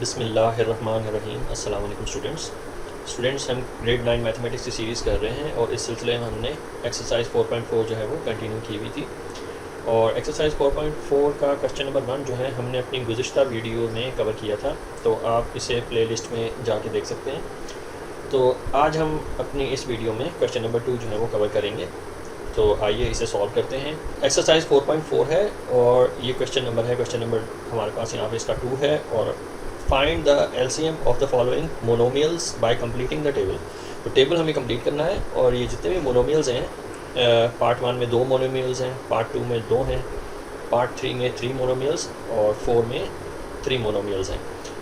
बिस्मिल्लाहिर्रहमानिर्रहीम। अस्सलाम वालेकुम स्टूडेंट्स, हम ग्रेड 9 मैथमेटिक्स की सीरीज़ कर रहे हैं और इस सिलसिले में हमने एक्सरसाइज 4.4 जो है वो कंटिन्यू की हुई थी। और एक्सरसाइज 4.4 का क्वेश्चन नंबर 1 जो है हमने अपनी गुज़िश्ता वीडियो में कवर किया था, तो आप इसे प्लेलिस्ट में जाके देख सकते हैं। तो आज हम अपनी इस वीडियो में क्वेश्चन नंबर 2 जो है वो कवर करेंगे। तो आइए इसे सॉल्व करते हैं। एक्सरसाइज 4.4 है और ये क्वेश्चन नंबर हमारे पास यहाँ पे इसका 2 है। और find the LCM of the following monomials bye completing the table. तो टेबल हमें कंप्लीट करना है और ये जितने भी मोनोमियल्स हैं, पार्ट 1 में 2 मोनोमियल्स हैं, पार्ट 2 में 2 हैं, पार्ट 3 में 3 मोनोमियल्स और 4 में 3 मोनोमियल्स हैं।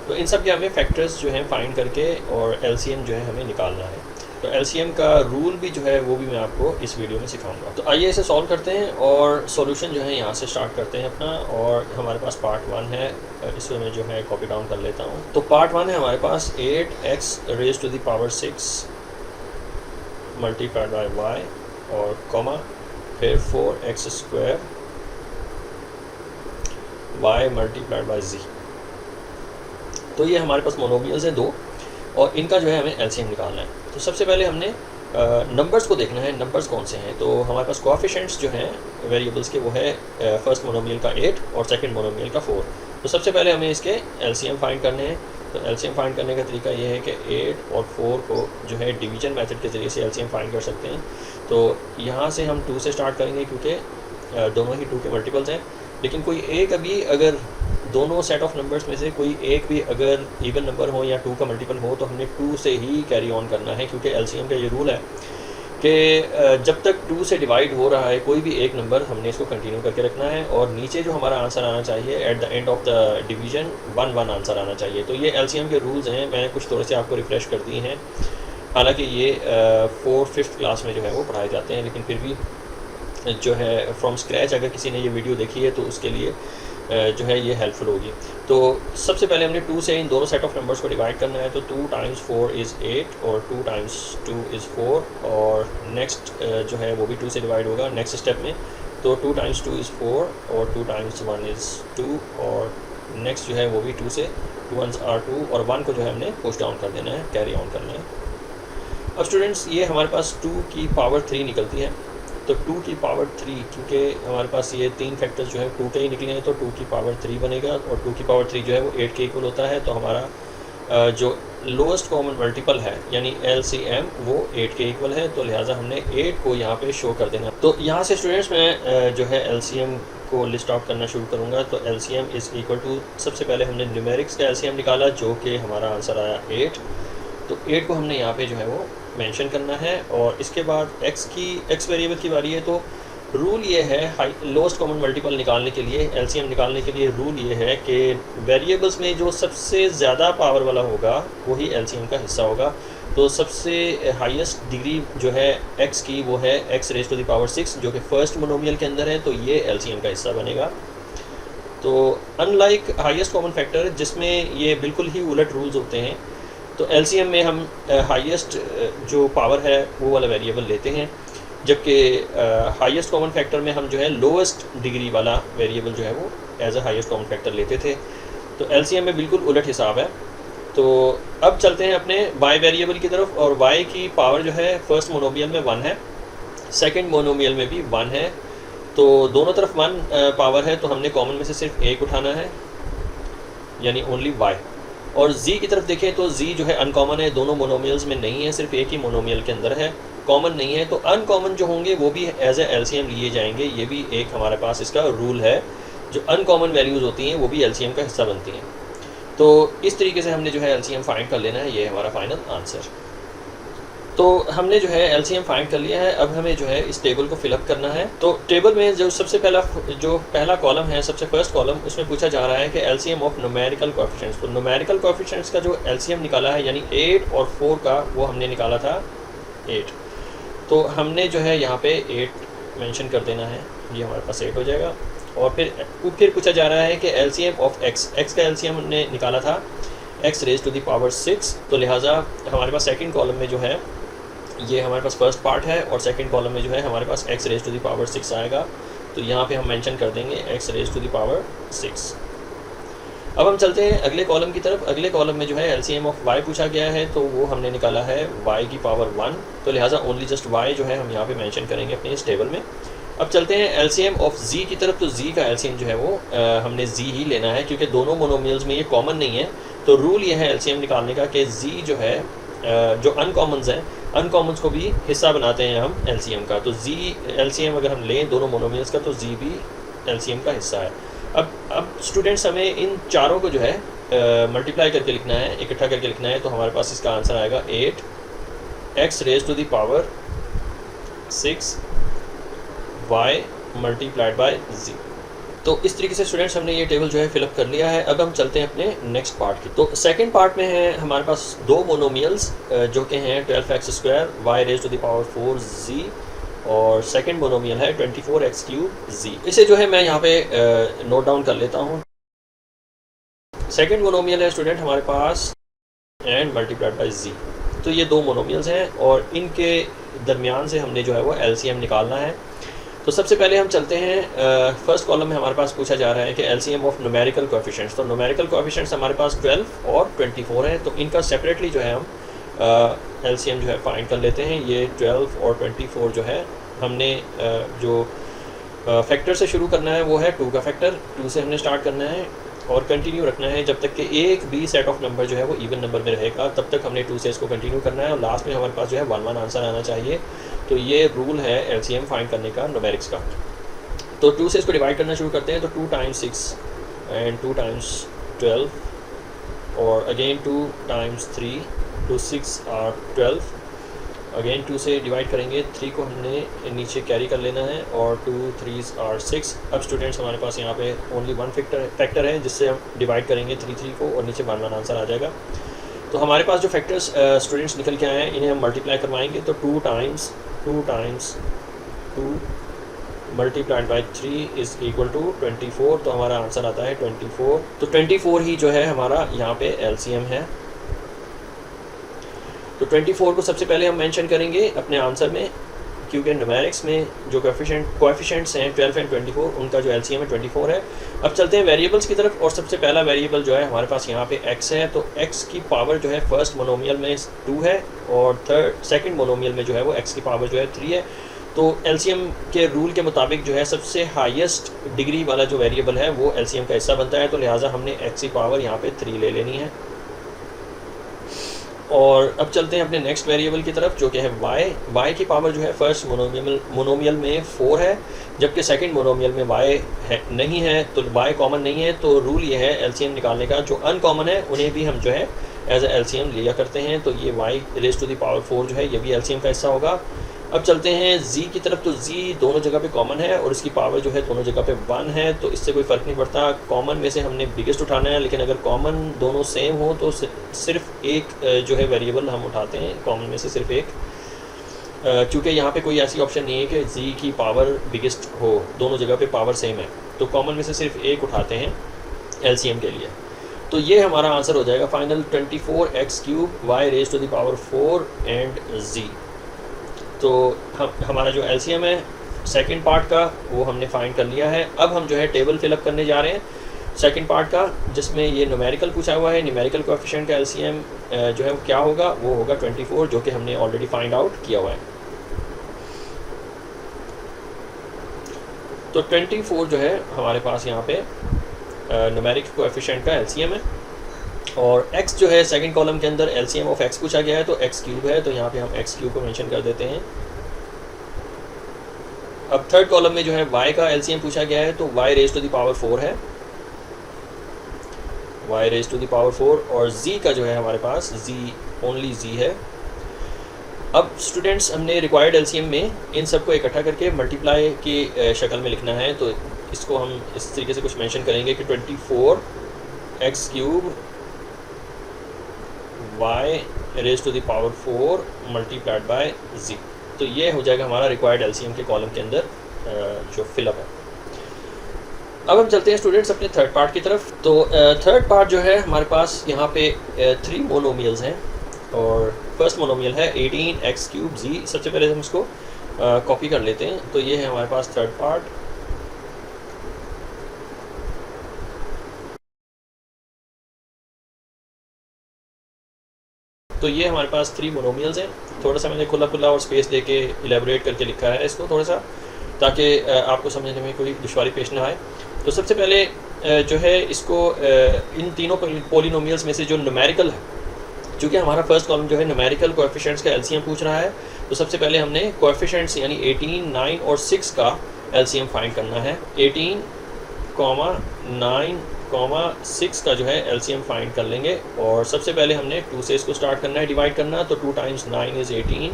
तो इन सब के हमें फैक्टर्स जो हैं फाइंड करके और एलसीएम जो है हमें निकालना है। तो एलसीएम का रूल भी जो है वो भी मैं आपको इस वीडियो में सिखाऊंगा। तो आइए इसे सॉल्व करते हैं और सॉल्यूशन जो है यहाँ से स्टार्ट करते हैं अपना। और हमारे पास पार्ट 1 है, इसको मैं जो है कॉपी डाउन कर लेता हूँ। तो पार्ट 1 है हमारे पास 8x raise to the power 6 multiplied by y और कॉमा फिर 4x square y multiplied by z। तो ये हमारे पास मोनोमियल्स हैं 2 और इनका जो है हमें एलसीएम निकालना है। तो सबसे पहले हमने नंबर्स को देखना है, नंबर्स कौन से हैं। तो हमारे पास कोएफिशिएंट्स जो हैं वेरिएबल्स के वो है फर्स्ट मोनोमियल का 8 और सेकंड मोनोमियल का 4। तो सबसे पहले हमें इसके एलसीएम फाइंड करने हैं। तो एलसीएम फाइंड करने का तरीका ये है कि 8 और 4 को जो है डिवीजन मेथड के ज़रिए से एलसीएम फाइंड कर सकते हैं। तो यहाँ से हम 2 से स्टार्ट करेंगे क्योंकि दोनों ही 2 के मल्टीपल्स हैं। लेकिन कोई एक अभी अगर दोनों सेट ऑफ नंबर्स में से कोई एक भी अगर इवन नंबर हो या 2 का मल्टीपल हो तो हमने 2 से ही कैरी ऑन करना है, क्योंकि एलसीएम का ये रूल है कि जब तक 2 से डिवाइड हो रहा है कोई भी एक नंबर हमने इसको कंटिन्यू करके रखना है और नीचे जो हमारा आंसर आना चाहिए at the end of the division 1 answer आना चाहिए। तो ये एलसीएम के रूल्स हैं, मैंने कुछ थोड़े से आपको रिफ्रेश कर दिए हैं। हालांकि ये 4th क्लास में जो है वो पढ़ाए जाते हैं, लेकिन फिर भी जो है फ्रॉम स्क्रैच अगर किसी ने ये वीडियो देखी है तो उसके लिए जो है ये हेल्पफुल होगी। तो सबसे पहले हमने 2 से इन दोनों सेट ऑफ नंबर्स को डिवाइड करना है। तो 2 टाइम्स 4 इज़ 8 और 2 टाइम्स 2 इज़ 4 और नेक्स्ट जो है वो भी 2 से डिवाइड होगा नेक्स्ट स्टेप में। तो 2 टाइम्स 2 इज़ 4 और 2 टाइम्स 1 इज़ 2 और नेक्स्ट जो है वो भी 2 से 2 1s are 2 और 1 को जो है हमने पुश डाउन कर देना है, कैरी ऑन करना है। अब स्टूडेंट्स ये हमारे पास 2 की पावर 3 निकलती है। तो 2 की पावर 3, क्योंकि हमारे पास ये 3 फैक्टर्स जो है 2 के ही निकले हैं, तो 2 की पावर 3 बनेगा और 2 की पावर 3 जो है वो 8 के इक्वल होता है। तो हमारा जो लोएस्ट कॉमन मल्टीपल है यानी एलसीएम वो 8 के इक्वल है। तो लिहाजा हमने 8 को यहाँ पे शो कर देना। तो यहाँ से स्टूडेंट्स मैं जो है एलसीएम को लिस्ट आउट करना शुरू करूँगा। तो एलसीएम इज़ इक्वल टू, सबसे पहले हमने न्यूमेरिक्स का एलसीएम निकाला जो कि हमारा आंसर आया 8। तो 8 को हमने यहाँ पे जो है वो मेंशन करना है और इसके बाद एक्स वेरिएबल की बारी है। तो रूल ये है लोएस्ट कॉमन मल्टीपल निकालने के लिए, एलसीएम निकालने के लिए रूल ये है कि वेरिएबल्स में जो सबसे ज़्यादा पावर वाला होगा वही एलसीएम का हिस्सा होगा। तो सबसे हाईएस्ट डिग्री जो है एक्स की वो है x raise to the power 6 जो कि फर्स्ट मोनोमियल के अंदर है, तो ये एलसीएम का हिस्सा बनेगा। तो अनलाइक हाईएस्ट कॉमन फैक्टर जिसमें ये बिल्कुल ही उलट रूल्स होते हैं, तो एलसीएम में हम हाईएस्ट जो पावर है वो वाला वेरिएबल लेते हैं, जबकि हाईएस्ट कॉमन फैक्टर में हम जो है लोएस्ट डिग्री वाला वेरिएबल जो है वो as a highest common factor लेते थे। तो एलसीएम में बिल्कुल उलट हिसाब है। तो अब चलते हैं अपने वाई वेरिएबल की तरफ। और वाई की पावर जो है फर्स्ट मोनोमियल में 1 है, सेकेंड मोनोमियल में भी 1 है। तो दोनों तरफ 1 पावर है, तो हमने कॉमन में से सिर्फ एक उठाना है यानी ओनली वाई। और z की तरफ देखें तो z जो है अनकॉमन है, दोनों मोनोमियल्स में नहीं है, सिर्फ एक ही मोनोमियल के अंदर है, कॉमन नहीं है। तो अनकॉमन जो होंगे वो भी एज ए एलसीएम लिए जाएंगे। ये भी एक हमारे पास इसका रूल है, जो अनकॉमन वैल्यूज़ होती हैं वो भी एलसीएम का हिस्सा बनती हैं। तो इस तरीके से हमने जो है एलसीएम फाइंड कर लेना है। ये हमारा फाइनल आंसर। तो हमने जो है एलसीएम फाइंड कर लिया है। अब हमें जो है इस टेबल को फिलअप करना है। तो टेबल में जो पहला कॉलम है, सबसे फर्स्ट कॉलम, उसमें पूछा जा रहा है कि एलसीएम ऑफ न्यूमेरिकल कोएफिशिएंट्स। तो न्यूमेरिकल कोएफिशिएंट्स का जो एलसीएम निकाला है यानी 8 और 4 का, वो हमने निकाला था 8। तो हमने जो है यहाँ पे 8 मेंशन कर देना है, ये हमारे पास 8 हो जाएगा। और फिर पूछा जा रहा है कि एलसीएम ऑफ एक्स का एलसीएम हमने निकाला था x raise to the power 6। तो लिहाजा हमारे पास सेकंड कॉलम में जो है ये हमारे पास फर्स्ट पार्ट है और सेकंड कॉलम में जो है हमारे पास x raise to the power 6 आएगा। तो यहाँ पे हम मेंशन कर देंगे x raise to the power 6। अब हम चलते हैं अगले कॉलम की तरफ। अगले कॉलम में जो है LCM ऑफ y पूछा गया है, तो वो हमने निकाला है y की पावर 1, तो लिहाजा ओनली जस्ट y जो है हम यहाँ पे मेंशन करेंगे अपने इस टेबल में। अब चलते हैं LCM ऑफ z की तरफ। तो z का LCM जो है वो हमने z ही लेना है, क्योंकि दोनों मोनोमियल्स में ये कॉमन नहीं है। तो रूल ये है LCM निकालने का कि z जो है जो अनकॉमन्स हैं, अनकॉमन्स को भी हिस्सा बनाते हैं हम LCM का। तो z LCM अगर हम लें दोनों मोनोमियल्स का, तो z भी LCM का हिस्सा है। अब स्टूडेंट्स हमें इन चारों को जो है मल्टीप्लाई करके लिखना है, इकट्ठा करके लिखना है। तो हमारे पास इसका आंसर आएगा 8x raise to the power 6 y multiplied by z। तो इस तरीके से स्टूडेंट्स हमने ये टेबल जो है फिलअप कर लिया है। अब हम चलते हैं अपने नेक्स्ट पार्ट की। तो सेकंड पार्ट में है हमारे पास दो मोनोमियल्स जो कि हैं 12x² y raise to the power 4 z, और सेकंड मोनोमियल है 24x³ z। इसे जो है मैं यहाँ पे नोट डाउन कर लेता हूँ। सेकंड मोनोमियल है स्टूडेंट हमारे पास एंड मल्टीप्लाइड बाय z। तो ये दो मोनोमियल्स हैं और इनके दरमियान से हमने जो है वो LCM निकालना है। तो सबसे पहले हम चलते हैं फर्स्ट कॉलम में हमारे पास पूछा जा रहा है कि LCM ऑफ न्यूमेरिकल कोएफिशिएंट्स। तो न्यूमेरिकल कोएफिशिएंट्स हमारे पास 12 और 24 हैं, तो इनका सेपरेटली जो है हम LCM जो है फाइंड कर लेते हैं। ये 12 और 24 जो है हमने जो फैक्टर से शुरू करना है वो है 2 का फैक्टर, 2 से हमने स्टार्ट करना है और कंटिन्यू रखना है जब तक कि एक भी सेट ऑफ नंबर जो है वो इवन नंबर में रहेगा, तब तक हमने 2 से इसको कंटिन्यू करना है और लास्ट में हमारे पास जो है 1 आंसर आना चाहिए। तो ये रूल है LCM फाइंड करने का न्यूमेरिक्स का। तो 2 से इसको डिवाइड करना शुरू करते हैं। तो 2 टाइम्स 6 एंड 2 टाइम्स 12 और अगेन 2 टाइम्स 3, 2 6 और 12। अगेन 2 से डिवाइड करेंगे, 3 को हमने नीचे कैरी कर लेना है और 2 3 और 6। अब स्टूडेंट्स हमारे पास यहाँ पे ओनली 1 फैक्टर है जिससे हम डिवाइड करेंगे 3 को और नीचे 1 आंसर आ जाएगा। तो हमारे पास जो फैक्टर्स स्टूडेंट्स निकल के आए हैं इन्हें हम मल्टीप्लाई करवाएंगे। तो 2 times 2 multiplied by 3 is equal to 24। तो हमारा आंसर आता है 24। तो 24 ही जो है हमारा यहाँ पे LCM है। तो 24 को सबसे पहले हम मेंशन करेंगे अपने आंसर में, क्योंकि न्यूमेरिक्स में जो कोएफिशिएंट्स हैं 12 एंड 24 उनका जो LCM है 24 है। अब चलते हैं वेरिएबल्स की तरफ और सबसे पहला वेरिएबल जो है हमारे पास यहाँ पे x है। तो x की पावर जो है फर्स्ट मोनोमियल में 2 है और सेकंड मोनोमियल में जो है वो x की पावर जो है 3 है। तो LCM के रूल के मुताबिक जो है सबसे हाईएस्ट डिग्री वाला जो वेरिएबल है वो LCM का हिस्सा बनता है। तो लिहाजा हमने x की पावर यहाँ पे 3 ले लेनी है। और अब चलते हैं अपने नेक्स्ट वेरिएबल की तरफ जो कि है y की पावर जो है फर्स्ट मोनोमियल में 4 है, जबकि सेकंड मोनोमियल में y नहीं है, तो y कॉमन नहीं है। तो रूल ये है LCM निकालने का, जो अनकॉमन है उन्हें भी हम जो है एज ए LCM लिया करते हैं। तो ये y raise to the power 4 जो है ये भी LCM का हिस्सा होगा। अब चलते हैं z की तरफ। तो z दोनों जगह पे कॉमन है और इसकी पावर जो है दोनों जगह पे 1 है, तो इससे कोई फ़र्क नहीं पड़ता। कॉमन में से हमने बिगेस्ट उठाना है, लेकिन अगर कॉमन दोनों सेम हो तो सिर्फ एक जो है वेरिएबल हम उठाते हैं, कॉमन में से सिर्फ एक, क्योंकि यहाँ पे कोई ऐसी ऑप्शन नहीं है कि z की पावर बिगेस्ट हो, दोनों जगह पे पावर सेम है। तो कॉमन में से सिर्फ एक उठाते हैं LCM के लिए। तो ये हमारा आंसर हो जाएगा final 24x³ y raise to the power 4 and z। तो हमारा जो LCM है सेकंड पार्ट का वो हमने फाइंड कर लिया है। अब हम जो है टेबल फिलअप करने जा रहे हैं सेकंड पार्ट का, जिसमें ये न्यूमेरिकल पूछा हुआ है। न्यूमेरिकल कोएफिशिएंट का LCM जो है क्या होगा, वो होगा 24, जो कि हमने ऑलरेडी फाइंड आउट किया हुआ है। तो 24 जो है हमारे पास यहाँ पे न्यूमेरिकल कोएफिशिएंट का LCM है और x जो है सेकंड कॉलम के अंदर LCM ऑफ x पूछा गया है, तो x³ है, तो यहाँ पे हम x³ को मेंशन कर देते हैं। अब थर्ड कॉलम में जो है y का LCM पूछा गया है, तो y raise to the power 4 है, y raise to the power 4, और z का जो है हमारे पास ओनली z है। अब स्टूडेंट्स हमने रिक्वायर्ड LCM में इन सब को इकट्ठा करके मल्टीप्लाई की शक्ल में लिखना है। तो इसको हम इस तरीके से कुछ मेंशन करेंगे कि 24x³ y raise to the power 4 multiplied by z। तो ये हो जाएगा हमारा रिक्वायर्ड LCM के कॉलम के अंदर जो फिलअप है। अब हम चलते हैं स्टूडेंट्स अपने थर्ड पार्ट की तरफ। तो थर्ड पार्ट जो है हमारे पास यहाँ पे 3 मोनोमियल्स हैं और फर्स्ट मोनोमियल है 18x³ z। सबसे पहले हम इसको कॉपी कर लेते हैं। तो ये है हमारे पास थर्ड पार्ट। तो ये हमारे पास 3 मोनोमियल्स हैं। थोड़ा सा मैंने खुला खुला और स्पेस देके इलेबोरेट करके लिखा है इसको थोड़ा सा, ताकि आपको समझने में कोई दुश्वारी पेश ना आए। तो सबसे पहले जो है इसको इन तीनों पॉलिनोमियल्स में से जो न्यूमेरिकल है, चूँकि हमारा फर्स्ट कॉलम जो है न्यूमेरिकल कोएफिशिएंट्स का एलसीएम पूछ रहा है, तो सबसे पहले हमने कोएफिशिएंट्स यानी 18, 9 और 6 का एलसीएम फाइंड करना है। 18, 9, 6 का जो है एलसीएम फाइंड कर लेंगे। और सबसे पहले हमने 2 से इसको स्टार्ट करना है, डिवाइड करना। तो 2 टाइम्स 9 इज़ 18।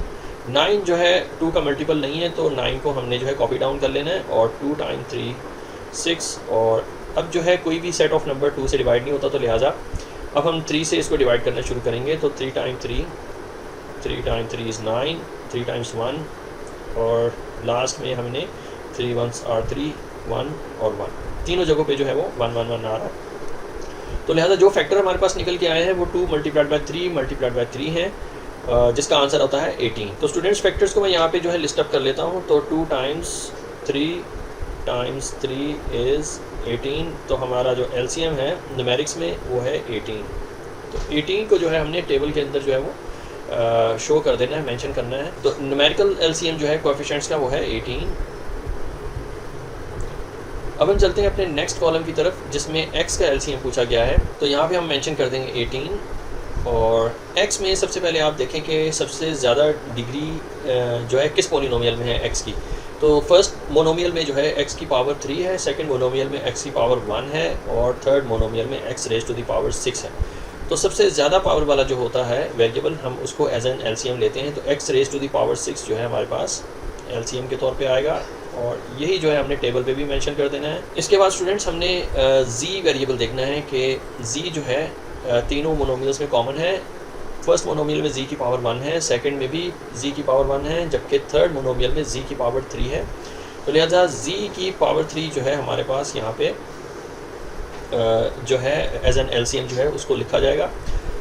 9 जो है 2 का मल्टीपल नहीं है, तो 9 को हमने जो है कॉपी डाउन कर लेना है। और 2 टाइम्स 3 6। और अब जो है कोई भी सेट ऑफ नंबर 2 से डिवाइड नहीं होता, तो लिहाजा अब हम 3 से इसको डिवाइड करना शुरू करेंगे। तो 3 टाइम्स 3 इज़ 9, 3 टाइम्स 1, और लास्ट में हमने 3 1s are 3, 1 और 1, तीनों जगहों पे जो है वो 1 1 1 आ रहा है। तो लिहाजा जो फैक्टर हमारे पास निकल के आए हैं वो 2 मल्टीप्लाइड बाय 3 है, जिसका आंसर होता है 18। तो स्टूडेंट्स फैक्टर्स को मैं यहाँ पे जो है लिस्ट अप कर लेता हूँ। तो 2 टाइम्स 3 इज़ 18। तो हमारा जो एलसीएम है न्यूमेरिक्स में वो है 18। तो 18 को जो है हमने टेबल के अंदर जो है वो शो कर देना है, मेंशन करना है। तो न्यूमेरिकल एलसीएम जो है कोएफिशिएंट्स का वो है 18। अब हम चलते हैं अपने नेक्स्ट कॉलम की तरफ, जिसमें x का एलसीएम पूछा गया है। तो यहाँ पे हम मेंशन कर देंगे 18। और x में सबसे पहले आप देखें कि सबसे ज़्यादा डिग्री जो है किस पॉलिनोमियल में है x की। तो फर्स्ट मोनोमियल में जो है x की पावर 3 है, सेकंड मोनोमियल में x की पावर 1 है, और थर्ड मोनोमियल में x raise to the power 6 है। तो सबसे ज़्यादा पावर वाला जो होता है वेरिएबल, हम उसको एज एन एलसीएम लेते हैं। तो x raise to the power 6 जो है हमारे पास एलसीएम के तौर पे आएगा, और यही जो है हमने टेबल पे भी मेंशन कर देना है। इसके बाद स्टूडेंट्स हमने z वेरिएबल देखना है कि z जो है तीनों मोनोमियल्स में कॉमन है। फर्स्ट मोनोमियल में z की पावर 1 है, सेकंड में भी z की पावर 1 है, जबकि थर्ड मोनोमियल में z की पावर 3 है। तो लिहाजा z की पावर 3 जो है हमारे पास यहाँ पे जो है एज एन एलसीएम जो है उसको लिखा जाएगा।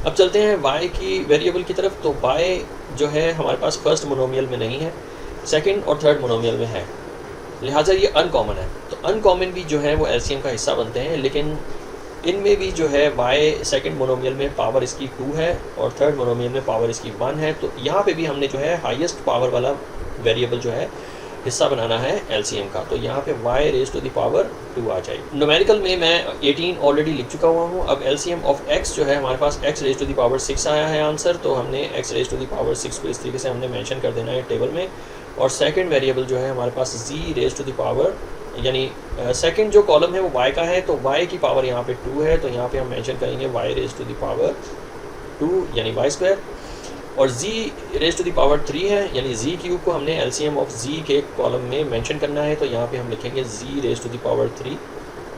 अब चलते हैं y की वेरिएबल की तरफ। तो y जो है हमारे पास फर्स्ट मोनोमियल में नहीं है, सेकंड और थर्ड मोनोमियल में है, लिहाजा ये अनकॉमन है। तो अनकॉमन भी जो है वो एलसीएम का हिस्सा बनते हैं, लेकिन इनमें भी जो है y सेकंड मोनोमियल में पावर इसकी 2 है और थर्ड मोनोमियल में पावर इसकी 1 है। तो यहाँ पे भी हमने जो है हाईएस्ट पावर वाला वेरिएबल जो है हिस्सा बनाना है एलसीएम का। तो यहाँ पे y raise to the power 2 आ जाएगी। न्यूमेरिकल में मैं 18 ऑलरेडी लिख चुका हुआ हूँ। अब एलसीएम ऑफ x जो है हमारे पास x raise to the power 6 आया है आंसर। तो हमने x raise to the power 6 को इस तरीके से हमने मेंशन कर देना है टेबल में। और सेकंड वेरिएबल जो है हमारे पास z raise to the power, यानी सेकंड जो कॉलम है वो y का है, तो y की पावर यहाँ पे 2 है। तो यहाँ पे हम मेंशन करेंगे y raise to the power 2 यानी y स्क्वायर। और z raise to the power 3 है, यानी z क्यूब को हमने एलसीएम ऑफ z के कॉलम में मेंशन करना है। तो यहाँ पे हम लिखेंगे z raise to the power 3,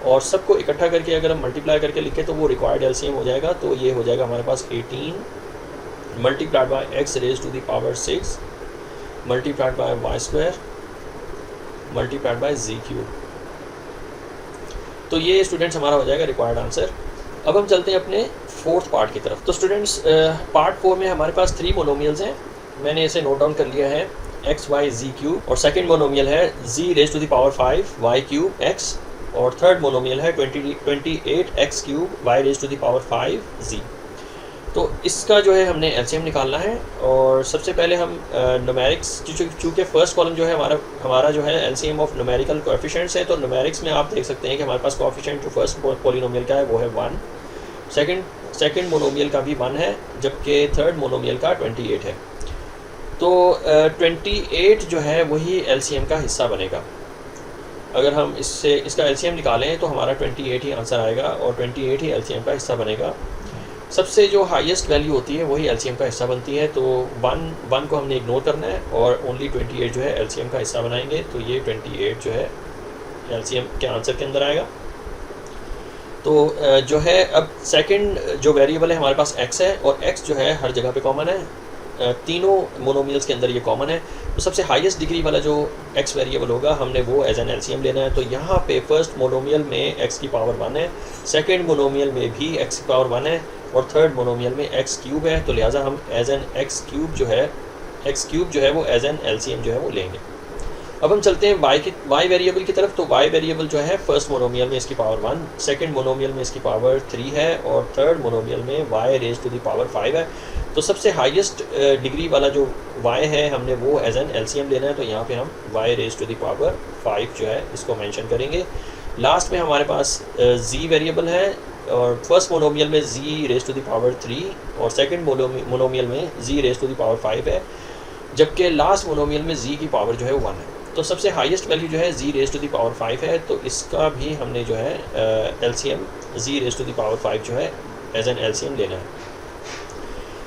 और सबको इकट्ठा करके अगर हम मल्टीप्लाई करके लिखें तो वो रिक्वायर्ड एलसीएम हो जाएगा। तो ये हो जाएगा हमारे पास 18 multiplied by x raise to the power 6 multiplied by y square multiplied by z cube. तो ये स्टूडेंट्स हमारा हो जाएगा रिक्वायर्ड आंसर। अब हम चलते हैं अपने फोर्थ पार्ट की तरफ। तो स्टूडेंट्स पार्ट 4 में हमारे पास 3 मोनोमियल्स हैं, मैंने इसे नोट डाउन कर लिया है, x y z क्यूब। और सेकंड मोनोमियल है z raise to the power 5 y cube x। और थर्ड मोनोमियल है 28 x cube y raise to the power 5 z। तो इसका जो है हमने एलसीएम निकालना है। और सबसे पहले हम न्यूमेरिक्स, चूँकि फर्स्ट कॉलम जो है हमारा जो है एलसीएम ऑफ न्यूमेरिकल कोएफिशिएंट्स है, तो न्यूमेरिक्स में आप देख सकते हैं कि हमारे पास कोएफिशिएंट जो फर्स्ट पॉलिनोमियल का है वो है 1, सेकंड मोनोमियल का भी 1 है, जबकि थर्ड मोनोमियल का 28 है। तो 28 जो है वही एलसीएम का हिस्सा बनेगा। अगर हम इसका एलसीएम निकालें तो हमारा 28 ही आंसर आएगा, और 28 ही एलसीएम का हिस्सा बनेगा। सबसे जो हाईएस्ट वैल्यू होती है वही एलसीएम का हिस्सा बनती है। तो 1 को हमने इग्नोर करना है, और ओनली 28 जो है एलसीएम का हिस्सा बनाएंगे। तो ये 28 जो है एलसीएम के आंसर के अंदर आएगा। तो जो है अब सेकंड जो वेरिएबल है हमारे पास x है, और x जो है हर जगह पे कॉमन है, तीनों मोनोमियल्स के अंदर ये कॉमन है। तो सबसे हाईएस्ट डिग्री वाला जो x वेरिएबल होगा हमने वो एज एन एलसीएम लेना है। तो यहाँ पे फर्स्ट मोनोमियल में x की पावर 1 है, सेकंड मोनोमियल में भी x की पावर 1 है, और थर्ड मोनोमियल में x क्यूब है। तो लिहाजा हम एज एन x क्यूब जो है वो एज एन एलसीएम जो है वो लेंगे। अब हम चलते हैं वाई वेरिएबल की तरफ। तो वाई वेरिएबल जो है फर्स्ट मोनोमियल में इसकी पावर 1, सेकंड मोनोमियल में इसकी पावर 3 है और थर्ड मोनोमियल में y raise to the power 5 है। तो सबसे हाईएस्ट डिग्री वाला जो वाई है हमने वो एज एन एलसीएम लेना है। तो यहाँ पे हम y raise to the power 5 जो है इसको मेंशन करेंगे। लास्ट में हमारे पास जी वेरिएबल है और फर्स्ट मोनोमियल में जी रेज टू द पावर 3 और सेकंड मोनोमियल में जी रेज टू द पावर 5 है, जबकि लास्ट मोनोमियल में जी की पावर जो है 1 है। तो सबसे हाईएस्ट वैल्यू जो है z raise to the power 5 है, तो इसका भी हमने जो है LCM z raise to the power 5 जो है एज एन एलसीएम लेना है।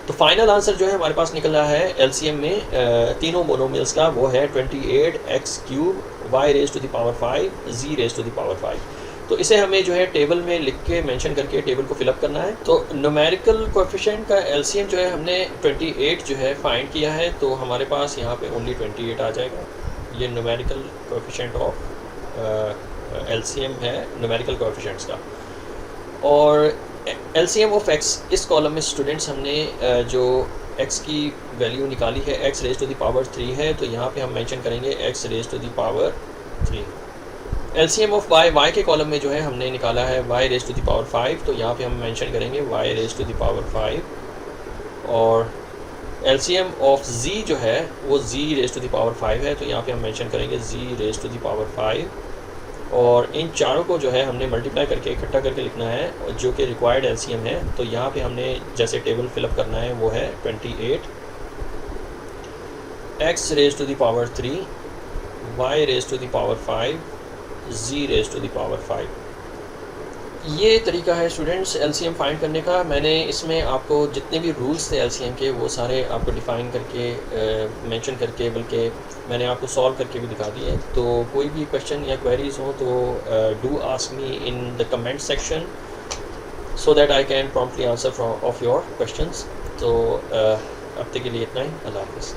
तो फाइनल आंसर जो है हमारे पास निकल रहा है एलसीएम में तीनों मोनोमियल्स का, वो है 28x³ y raise to the power 5 z raise to the power 5। तो इसे हमें जो है टेबल में लिख के मेंशन करके टेबल को फिलअप करना है। तो न्यूमेरिकल कोएफिशिएंट का एलसीएम जो है हमने 28 जो है फाइंड किया है, तो हमारे पास यहाँ पे ओनली 28 आ जाएगा। ये न्यूमेरिकल कोएफिशिएंट ऑफ एलसीएम है न्यूमेरिकल कोएफिशिएंट्स का। और एलसीएम ऑफ एक्स, इस कॉलम में स्टूडेंट्स हमने जो एक्स की वैल्यू निकाली है x raise to the power 3 है, तो यहाँ पे हम मेंशन करेंगे x raise to the power 3। LCM of y, y के कॉलम में जो है हमने निकाला है y raise to the power 5, तो यहाँ पे हम मेंशन करेंगे Y raise to the power 5। और एलसीएम ऑफ जी जो है वो z raise to the power 5 है, तो यहाँ पे हम मेंशन करेंगे z raise to the power 5। और इन चारों को जो है हमने मल्टीप्लाई करके इकट्ठा करके लिखना है जो कि रिक्वायर्ड एलसीएम है। तो यहाँ पे हमने जैसे टेबल फिलअप करना है वो है 28 x raise to the power 3 y raise to the power 5 z raise to the power 5। ये तरीका है स्टूडेंट्स एलसीएम फाइंड करने का। मैंने इसमें आपको जितने भी रूल्स थे एलसीएम के वो सारे आपको डिफ़ाइन करके मेंशन करके, बल्कि मैंने आपको सॉल्व करके भी दिखा दिए। तो कोई भी क्वेश्चन या क्वेरीज हो तो do ask me in the comment section so that I can promptly answer of your questions. तो अब तक के लिए इतना ही। अल्लाह हाफ़िज़।